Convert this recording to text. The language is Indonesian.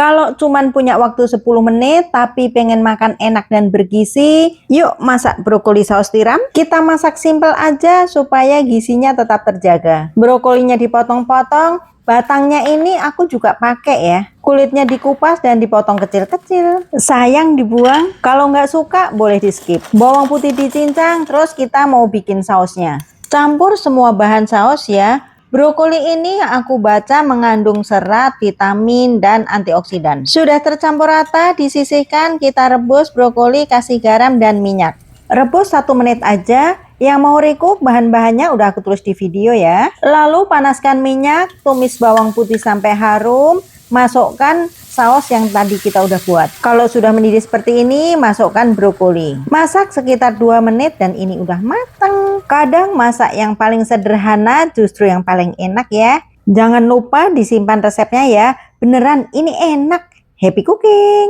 Kalau cuman punya waktu 10 menit tapi pengen makan enak dan bergizi, yuk masak brokoli saus tiram. Kita masak simple aja supaya gizinya tetap terjaga. Brokolinya dipotong-potong, batangnya ini aku juga pakai ya. Kulitnya dikupas dan dipotong kecil-kecil. Sayang dibuang, kalau nggak suka boleh di skip. Bawang putih dicincang, terus kita mau bikin sausnya. Campur semua bahan saus ya. Brokoli ini yang aku baca mengandung serat, vitamin, dan antioksidan. Sudah tercampur rata, disisihkan, kita rebus brokoli, kasih garam dan minyak. Rebus 1 menit aja. Yang mau recook bahan-bahannya udah aku tulis di video ya. Lalu panaskan minyak, tumis bawang putih sampai harum, masukkan saus yang tadi kita udah buat. Kalau sudah mendidih seperti ini, masukkan brokoli. Masak sekitar 2 menit dan ini udah matang. Kadang masak yang paling sederhana justru yang paling enak ya. Jangan lupa disimpan resepnya ya. Beneran ini enak. Happy cooking!